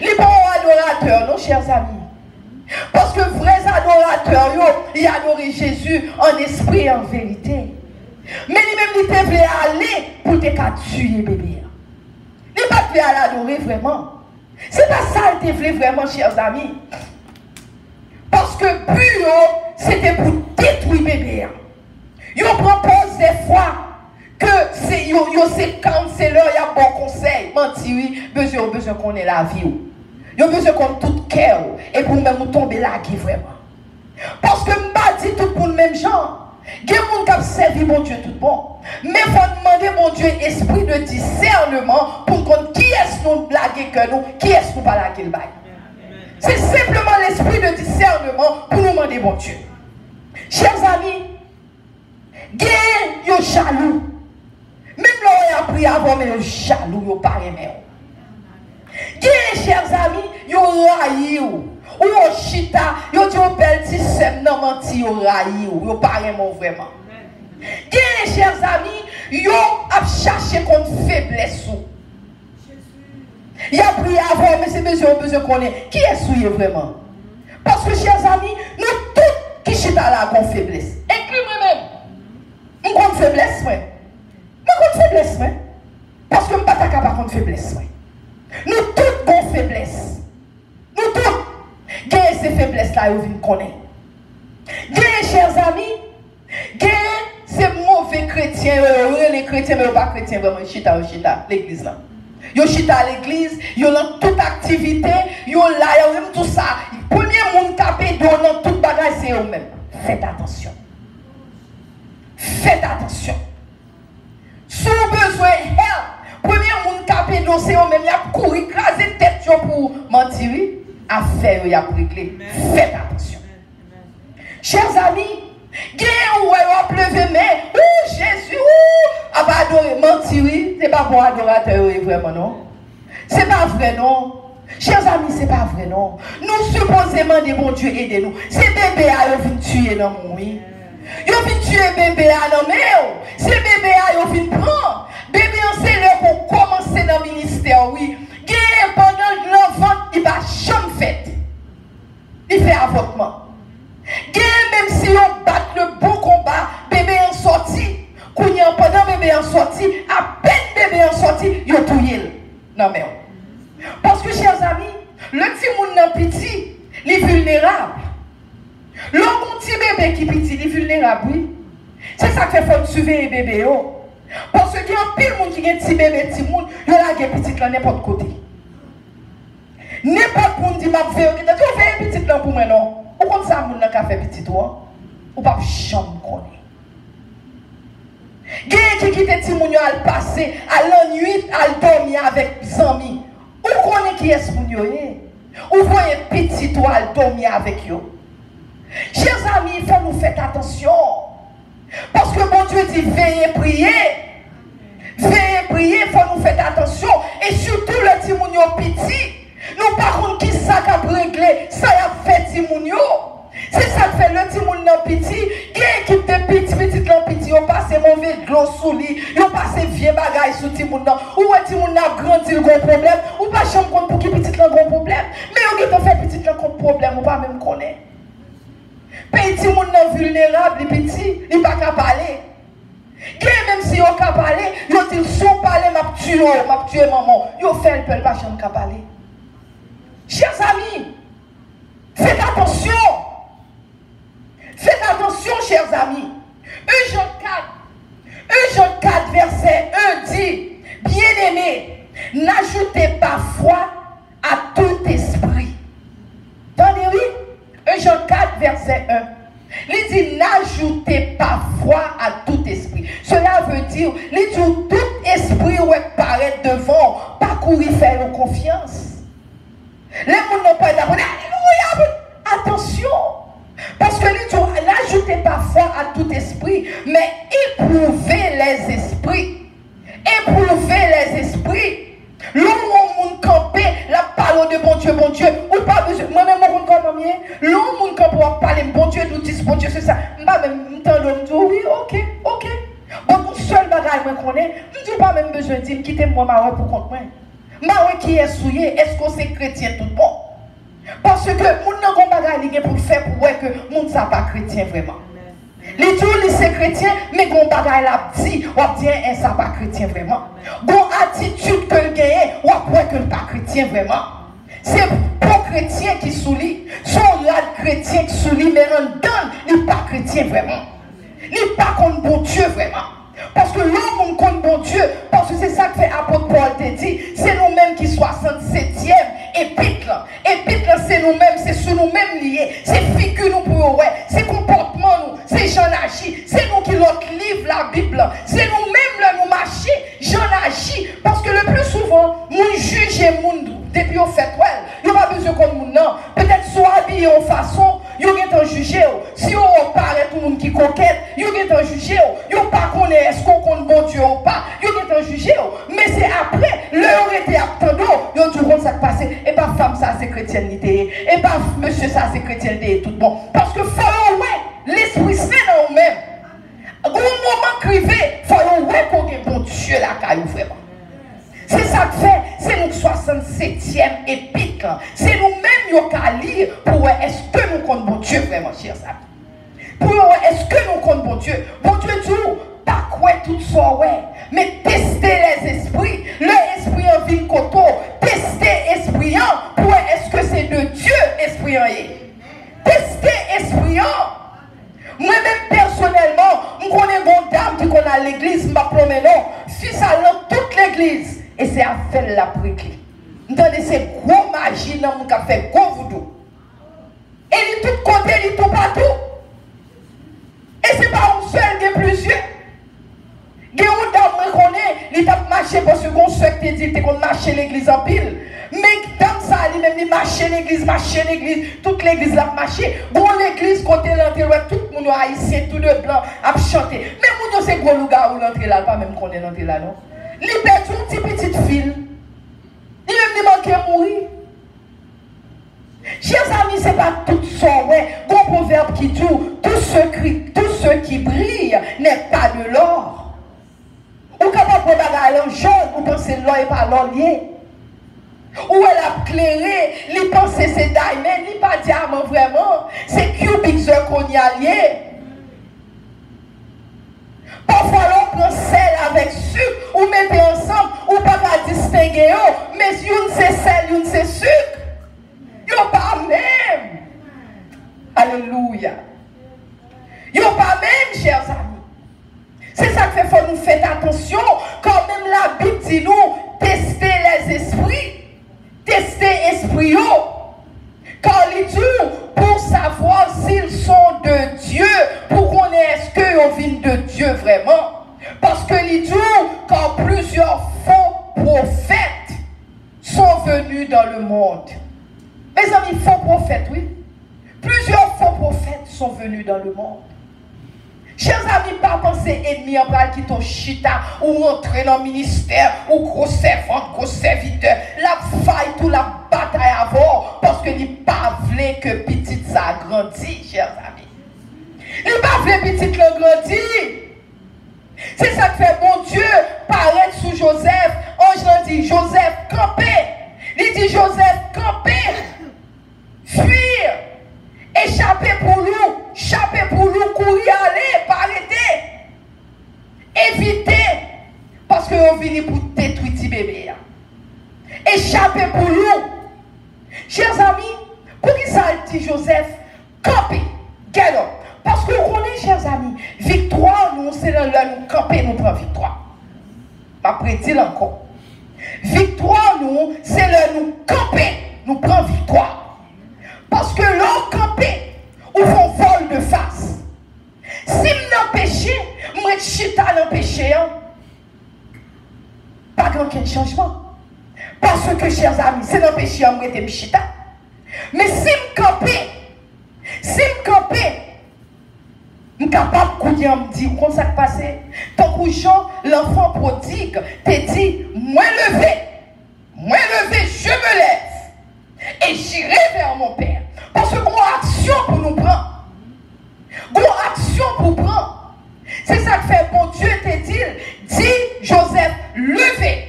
Les bons adorateurs, nos chers amis. Parce que vrais adorateurs, ils adorent Jésus en esprit et en vérité. Mais lui-même, il te voulait aller pour te tuer bébé. Il ne pas voulu l'adorer vraiment. C'est pas ça qu'il te voulait vraiment, chers amis. Parce que but, c'était pour détruire bébé. Il propose des fois que c'est cancelleur, il y a bon conseil. Menti, oui, besoin qu'on ait la vie. Il y a besoin qu'on ait tout cœur. Et pour même tomber là, qui vraiment. Parce que je ne dis tout pour le même genre. Il y a des gens qui ont servi mon Dieu tout bon. Mais il faut demander mon Dieu esprit de discernement pour qu'on qui est-ce nous blaguer que nous, qui est-ce nous pas blaguer le bail. C'est simplement l'esprit de discernement pour nous demander mon Dieu. Chers amis, il y a des jaloux. Même là, on a appris avant, mais le jaloux, il n'y a pas aimé. Chers amis, ils ont raillé ou au chita, ils ont dit au bel petit sem, non menti, ils ont raillé ou ils n'ont pas aimé vraiment. Chers amis, ils ont cherché contre faiblesse ou. Ils ont pris avant, mais c'est besoin qu'on ait. Qui est souillé vraiment? Parce que, chers amis, nous tous qui chita là avons faiblesse. Inclus moi-même. Nous avons faiblesse, moi. Nous avons faiblesse, moi. Parce que nous ne sommes pas capables de faiblesse, moi. Nous tous avons faiblesse. Nous tous. Gagne ces faiblesses-là, vous venez connaître. Gagne, chers amis, gagne ces mauvais chrétiens, les chrétiens, mais pas chrétiens, vraiment, chita, l'église là. Yo chita à l'église, yo dans toute activité, yo là, yo même tout ça. Premier monde tapé dans toute bagage, c'est eux-mêmes. Faites attention. Faites attention. Si vous avez besoin de premier monde tapé dans c'est eux-mêmes, il a couru, écraser tête pour mentir. Affaire y a réglé. Faites attention. Chers amis, gagne ou a pleuvé mais Jésus a pas adoré mentir, c'est pas bon adorateur vraiment non. C'est pas vrai, non. Chers amis, c'est pas vrai, non. Nous supposément des bons Dieu aidez-nous. C'est bébé à eux viennent tuer dans mon oui. Ils viennent tuer bébé à dans mais c'est bébé à eux viennent prendre. Bébé c'est là pour commencer dans le ministère, oui. Gagne pendant l'enfant, il va jamais fait. Il fait avortement. Gagne même si on bat le bon combat, bébé en sorti. Pendant bébé en sorti, à peine bébé en sorti, il a tout yel. Non mais parce que chers amis, le petit monde nan petit, il est vulnérable. Le petit bébé qui petit, il est vulnérable, oui. C'est ça que faut surveiller bébé. Parce qu'il y a un pile monde qui a un petit bébé, petit monde, il y a un petit là n'importe côté. N'importe monde dit m'a fait, tu fais un petit là pour moi non. Ou comme ça monde n'a fait petit toi, ou pas chambre connaît. Quelqu'un qui quitte petit monde à le passer, à la nuit, à le dormir avec des amis. Ou connaît qui est ce monde ou voyez petit toi à le dormir avec eux. Chers amis, il faut nous faire attention. Parce que mon Dieu dit veillez prier. Veillez prier, il faut nous faire attention. Et surtout le petit moun yo petit. Nous par contre qui ça qui a réglé, ça a fait petit moun yo. C'est ça que fait le petit moun nan petit. Il y a une équipe de petit nan petit, ils passent mauvais glos sous lui, ils passent vieux bagaille sous petit moun nan. Ou petit moun nan grandi le gros problème, ou pas chambre compte pour qui petit nan gros problème. Mais ils ont fait petit nan gros problème, ou pas même connaître. Petit moun nan vulnérable, les petits, ils pas qu'à parler. Même si ils qu'à parler, ils disent son parler m'a tué maman. Ils fait le peu pas chambre qu'à parler. Chers amis, faites attention. Faites attention, chers amis. Jean 4, verset 1 dit, bien-aimés, n'ajoutez pas foi à tout esprit. Attendez, oui? Jean 4, verset 1. Il dit, n'ajoutez pas foi à tout esprit. Cela veut dire, il dit, tout esprit où paraît devant, pas courir faire confiance. Les gens n'ont pas d'abonné. Alléluia. Attention. Parce que lui dit, n'ajoutez pas foi à tout esprit, mais éprouvez les esprits. Éprouvez les esprits. L'homme moun campé, la parole de bon Dieu, ou pas besoin. Moi-même, mon campé, l'homme moun campé, on parle, bon Dieu, nous dit, bon Dieu, c'est ça. M'a même m'entendre, oui, ok. Bon, mon seul bagage, moi, connais, je dis pas même besoin de dire, quittez-moi, ma pour compte moi. Ma qui est souillé, est-ce qu'on c'est chrétien tout bon? Parce que moun nan gon bagay pour faire pour que moun ça pas chrétien vraiment. Les tout c'est chrétien mais gon bagay la dit ou bien ça pas chrétien vraiment. Gon attitude que le gagne ou après que pas chrétien vraiment. C'est pour chrétien qui soulit, son là chrétien qui soulit mais en dedans il pas chrétien vraiment. Il pas contre bon Dieu vraiment. Parce que l'homme compte bon Dieu, parce que c'est ça que fait apôtre Paul te dit, c'est nous-mêmes qui 67e épître. Épître c'est nous-mêmes, c'est sur nous-mêmes liés, c'est figure nous pour ouais, c'est comportement nous, c'est j'en agis, c'est nous qui l'autre livre la Bible, c'est nous-mêmes là nous marcher, j'en agis, parce que le plus souvent, nous jugeons monde depuis au fait ouais, il n'y a pas besoin qu'on nous non, peut-être soit habillé en façon, il y a un jugé, si on parle tout le monde qui coquette, il y a un jugé, il n'y a pas qu'on est est-ce qu'on compte bon Dieu ou pas, il y a un jugé, mais c'est après, l'heure était attendue, il y a du rôle ça passé, et pas femme ça c'est chrétienté, et pas monsieur ça c'est chrétienté, tout bon. Parce que faut ouais, l'Esprit Saint dans nous-mêmes. Au moment crivé, faut ouais qu'on ait bon Dieu la caillou vraiment. C'est ça que fait, c'est nous 67e épître. C'est nous-mêmes qui allons lire pour voir est-ce que nous comptons bon Dieu vraiment, chers amis. Pour voir est-ce que nous comptons bon Dieu. Bon Dieu dit, pas quoi tout ça, ouais. Mais testez les esprits. L'esprit en ville coteau. Testez l'esprit pour voir est-ce que c'est de Dieu esprit en est. Testez l'esprit en. Moi-même personnellement, je connais une dame qui connaît à l'église, je m'appelle non. Fils à toute l'église. Et c'est à faire la prière. Entendez, c'est gros magie dans mon café, gros voodoo. Et il est tout côté, il est tout partout. Et c'est pas un seul, il y a plusieurs. Il y a une dame qui connaît, il a marché parce que on souhaite dire qu'on marche l'église en pile. Mais dame ça, il même marcher l'église, toute l'église l'a marché. Bon l'église côté l'entrée, tout le monde haïtien, tout le blanc, a chanté. Mais mon c'est gros loup où l'entrée là, pas même qu'on est l'entrée là, non? Il perd une petite fille. Il même manque mourir. Chers amis, ce n'est pas tout ça, ouais. Bon proverbe qui dit, tout ce qui brille n'est pas de l'or. Ou capable de bagaille en jaune, ou penser l'or et pas l'or lié. Ou elle a clairé, il pense que c'est diamond, il pas diamant vraiment, c'est cubic zirconia lié. Parfois l'on prend sel avec sucre, ou mettez ensemble, ou pas à distinguer, mais une c'est sel, une c'est sucre. Yo pas même. Alléluia. Yo pas même, chers amis. C'est ça que faut nous faire attention, quand même la Bible dit nous, tester les esprits. Tester esprit, car il dit pour savoir s'ils sont de Dieu, pour qu'on ait est-ce qu'ils viennent de Dieu vraiment. Parce que il dit quand plusieurs faux prophètes sont venus dans le monde. Mes amis, faux prophètes, oui. Plusieurs faux prophètes sont venus dans le monde. Chers amis, pas penser ennemi en bas qui t'ont chita ou entrer dans le ministère ou gros servant, gros serviteur. La faille, toute la bataille à voir parce que n'est pas voulu que petite ça grandit, chers amis. Il pas voulu petite le grandir. C'est ça que fait bon Dieu paraître sous Joseph. Ange dit Joseph, camper. Il dit Joseph, camper. Fuir. Échapper pour nous, courir, aller, pas arrêter. Éviter, parce que on vient pour détruire petit bébé. Échapper pour nous. Chers amis, pour qui ça dit Joseph, camper, get up. Parce que on est, chers amis, victoire, nous, c'est là nous camper, nous prenons victoire. Ma prédit encore. Victoire, nous, c'est là nous camper, nous prenons victoire. Parce que l'on campé, ou font vol de face. Si je péché, moi je chita dans le péché, pas aucun changement. Parce que, chers amis, c'est dans le péché, moi je chita. Mais si je campé, je suis capable de dire comment ça passe. Tant que Jean, l'enfant prodigue, te dit, moi levé, je me lève. Et j'irai vers mon Père. Parce que une action pour nous prendre. Une action pour prendre. C'est ça que fait bon Dieu te dit Joseph, levez.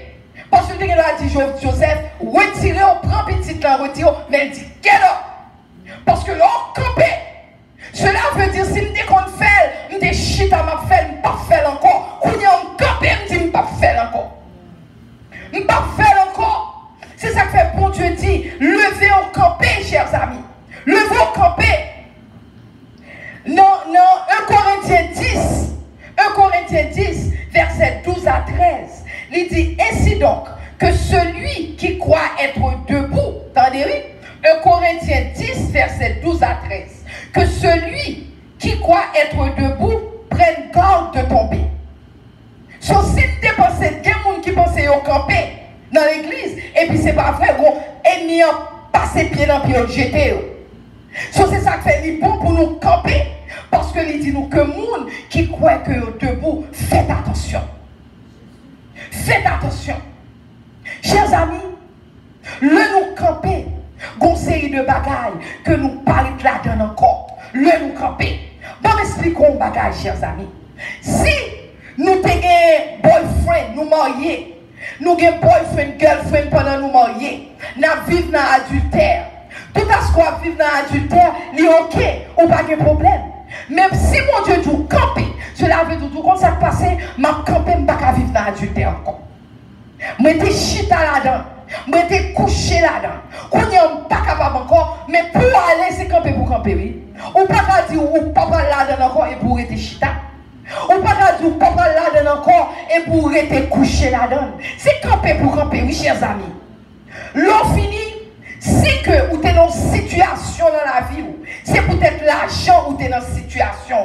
Parce que Dieu a dit Joseph, retirez, on prend petit là, retirez, mais il dit, get up. Parce que l'on campé. Cela veut dire, si je qu'on fait, je dis shit à ma fait, je pas faire encore. Quand on campé, je dis, je pas faire encore. Je pas faire encore. C'est ça que fait bon Dieu dit, levez au campé, chers amis. Levez au campé. Non, 1 Corinthiens 10, versets 12 à 13. Il dit, ainsi donc, que celui qui croit être debout, entendez-vous? 1 Corinthiens 10, versets 12 à 13. Que celui qui croit être debout prenne garde de tomber. So, si tu penses, il y a des gens qui pensent au campé dans l'église, et puis c'est pas vrai, gros, ennemi a passé pied dans pied, jeté. So, c'est ça qui fait bon pour nous camper, parce que il dit nous que les gens qui croient que debout, faites attention. Faites attention. Chers amis, le nous camper, une série de bagailles que nous parlons là-dedans encore. Le nous camper. Bon, expliquons bagaille, chers amis. Si nous avons un boyfriend, nous marions, nous avons un boyfriend, girlfriend pendant nous marier, nous vivons dans l'adultère. Tout à ce qu'on vit dans l'adultère, il est ok, ou pas de problème. Même si mon Dieu dit camper, cela veut dire quand ça passe, ma camper, je ne vais pas vivre dans l'adultère encore. Je suis chita là-dedans, je suis couché là-dedans. Quand je ne suis pas capable encore, mais pour aller, c'est camper pour camper. Oui. Ou pas dire ou papa là-dedans encore et pour être chita. Ou pas dire ou papa là-dedans encore et pour être couché là-dedans. C'est camper pour camper, oui, chers amis. L'on finit. Si que vous êtes dans une situation dans la vie, c'est peut-être l'argent où vous êtes dans une situation.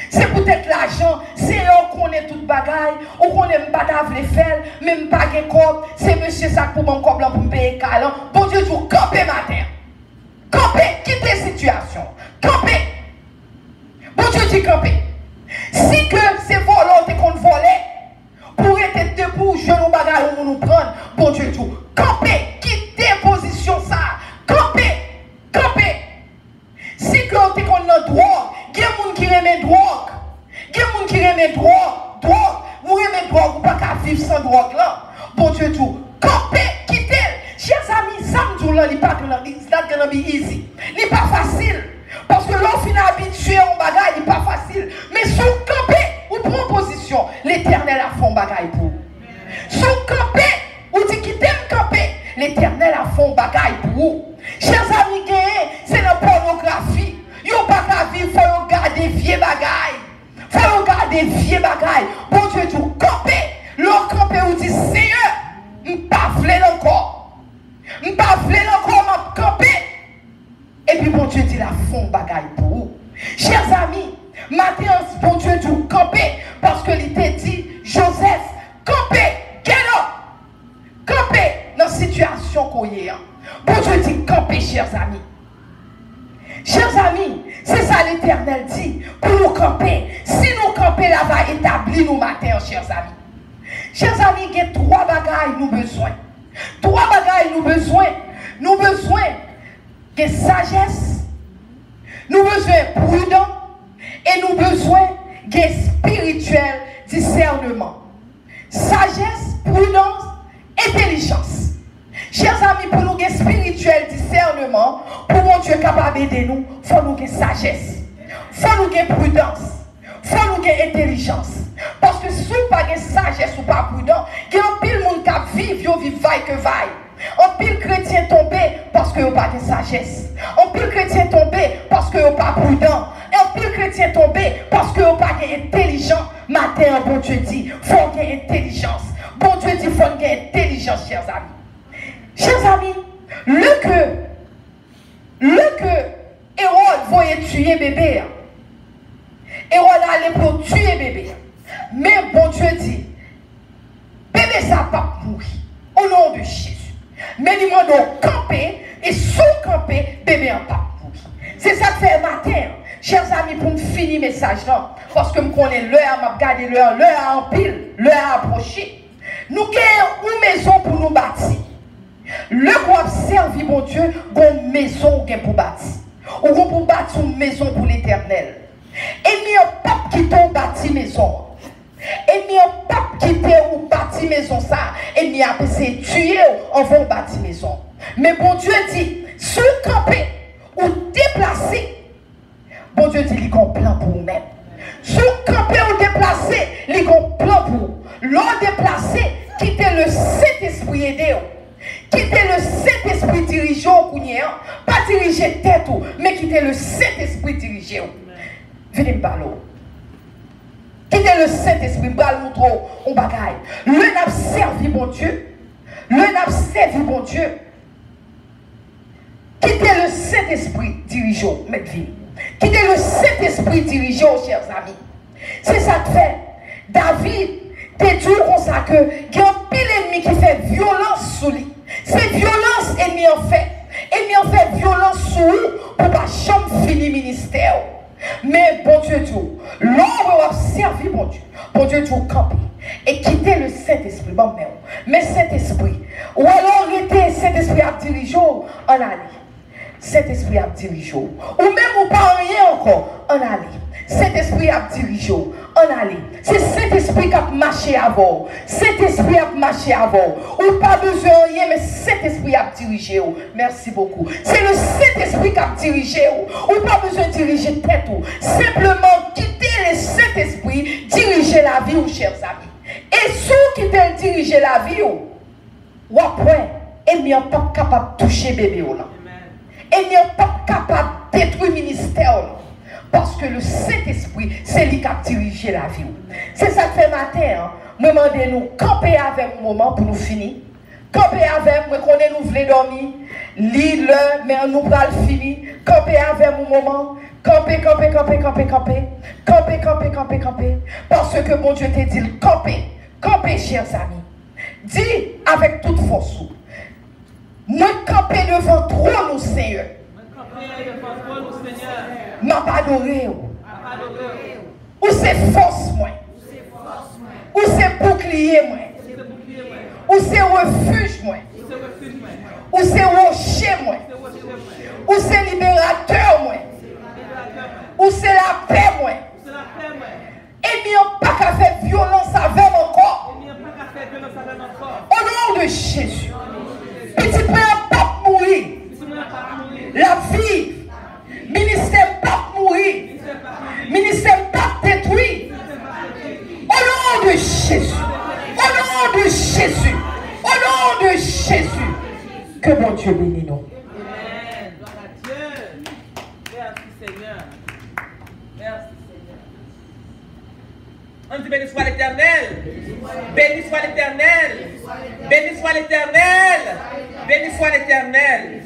C'est peut-être l'argent, c'est là qu'on est toute bagaille, ou qu'on n'aime pas les faire, même pas de corps, c'est monsieur ça pour mon corps pour me payer câlin. Bon Dieu, vous campez matin. Campez, quittez la situation. Campez. Bon Dieu dit campez. Si que c'est volonté qu'on volait, pour être debout, je nous bagaille ou nous prendre, bon Dieu dit campez. remet drogue, vous remet drogue, vous ne pouvez pas vivre sans drogue là. Bon Dieu tout, camper, quitter. Chers amis, ça me dit là, il n'est pas easy. Il n'est pas facile. Parce que l'on finit habitué à un bagage, il n'est pas facile. Mais si vous campez, vous prenez position, l'Éternel a fait un bagage pour vous. Si vous campez, vous dites qu'il t'aime camper, l'Éternel a fait un bagage pour vous. Chers amis, c'est la pornographie. Vous n'avez pas qu'à vivre, il faut regarder vieux bagailles. Il faut regarder vieux bagailles. Bon Dieu, vous campez. L'on campé, vous dit Seigneur, je ne veux pas encore. Je ne veux pas encore camper. Et puis bon Dieu dit la fond bagaille pour vous. Chers amis, matin, bon Dieu dit camper parce que il t'a dit Joseph, camper, camper dans la situation qu'on y est. Bon Dieu dit camper, chers amis. Chers amis, c'est ça l'Éternel dit pour nous camper. Si nous camper là va établir nous matin, chers amis. Chers amis, il y a 3 bagailles nous besoin. 3 bagailles nous besoin. Nous besoin de sagesse, nous besoin prudent et nous besoin de spirituel discernement. Sagesse, prudence, intelligence. Chers amis, pour nous de spirituel discernement, pour mon Dieu capable d'aider nous, il faut nous de sagesse, il faut nous de prudence, il faut nous de intelligence. Parce que si vous n'avez pas de sagesse ou pas prudent, il y a un pile monde qui vit vaille que vaille. Un pile chrétien tombé parce que vous n'avez pas de sagesse. Un pile chrétien tombé parce que vous n'avez pas prudent. Un pile chrétien tombé parce que vous n'avez pas d'intelligence. Matin, bon Dieu dit, il faut qu'il y ait intelligence. Bon Dieu dit, il faut qu'il y ait intelligence, chers amis. Chers amis, le que Hérode voyait tuer bébé. Hérode allait pour tuer bébé. Mais bon Dieu dit, bébé ça va pas mourir. Au nom de Jésus. Mais il m'a dit camper et sous camper, bébé n'a pas mourir. C'est ça que fait matin. Chers amis, pour me finir le message là, parce que je connais l'heure, m'a regardé l'heure en pile, l'heure a approché. Nous avons une maison pour nous bâtir. Le qu'on servi, mon Dieu, une maison pour bâtir. Ou pour bâtir une maison pour l'Éternel. Et il n'y a pas qui tombe bâti maison. Et il n'y a pas qui ou bâti maison ça. Et il n'y a pas essayé tuer en vont bâti maison. Mais bon Dieu dit, sous camper ou déplacer, bon Dieu dit, il y a un plan pour vous-même. Sous camper ou déplacer, il y a un plan pour vous. L'on déplacer, quitter le Saint-Esprit aider. Quitter le Saint-Esprit dirigeant, pas diriger tête, mais quitter le Saint-Esprit diriger. Venez me parler. Quitter le Saint-Esprit, bral nous trop, on bagaille. Le n'a servi bon Dieu. Le n'a servi bon Dieu. Quitter le Saint-Esprit dirigeant, mettre vie. Quitter le Saint-Esprit dirigeant, chers amis. C'est ça que fait. David, t'es toujours comme ça que il y a un pile ennemi qui fait violence sur lui. C'est violence ennemi en fait. Ennemi en fait violence sur lui pour pas jamais finir ministère. Mais bon Dieu tout, l'homme va servir bon Dieu. Bon Dieu tout camper et quitter le Saint-Esprit. Bon mais Saint-Esprit. Ou alors arrêter Saint-Esprit à diriger en aller. Saint-Esprit a dirigé. Ou même ou pas rien encore, en aller. Saint-Esprit a dirigé, en aller. C'est Saint-Esprit qui a marché avant. Saint-Esprit a marché avant. Ou pas besoin de rien, mais Saint-Esprit a dirigé. Merci beaucoup. C'est le Saint-Esprit qui a dirigé. Ou pas besoin de diriger tête. Simplement quitter le Saint-Esprit, diriger la vie, chers amis. Et sous quitter diriger la vie, ou après, il n'est pas capable de toucher bébé. Et il n'est pas capable de détruire le ministère. Parce que le Saint-Esprit, c'est lui qui a dirigé la vie. C'est ça que fait matin. Nous demandons camper avec un moment pour nous finir. Camper avec, nous connaissons nous voulons dormir. Lire, mais nous allons finir. Camper avec un moment. Camper. Parce que mon Dieu t'a dit camper. Camper, chers amis. Dis avec toute force. Moi camper devant trop nous, Seigneur. M'a pas adoré. Ou c'est force, moi. Ou c'est bouclier, moi. Ou c'est refuge, moi. Ou c'est rocher, moi. Ou c'est libérateur, moi. Ou c'est la paix, moi. Et bien, de Jésus. Petit frère pas mourir. La vie. Ministère pas mourir. Ministère pas détruit. Au nom de Jésus. Au nom de Jésus. Au nom de Jésus. Que mon Dieu bénisse nous. Amen. Gloire à Dieu. Merci Seigneur. Merci Seigneur. On dit béni soit l'Éternel. Béni soit l'Éternel. Béni soit l'Éternel. Béni soit l'Éternel.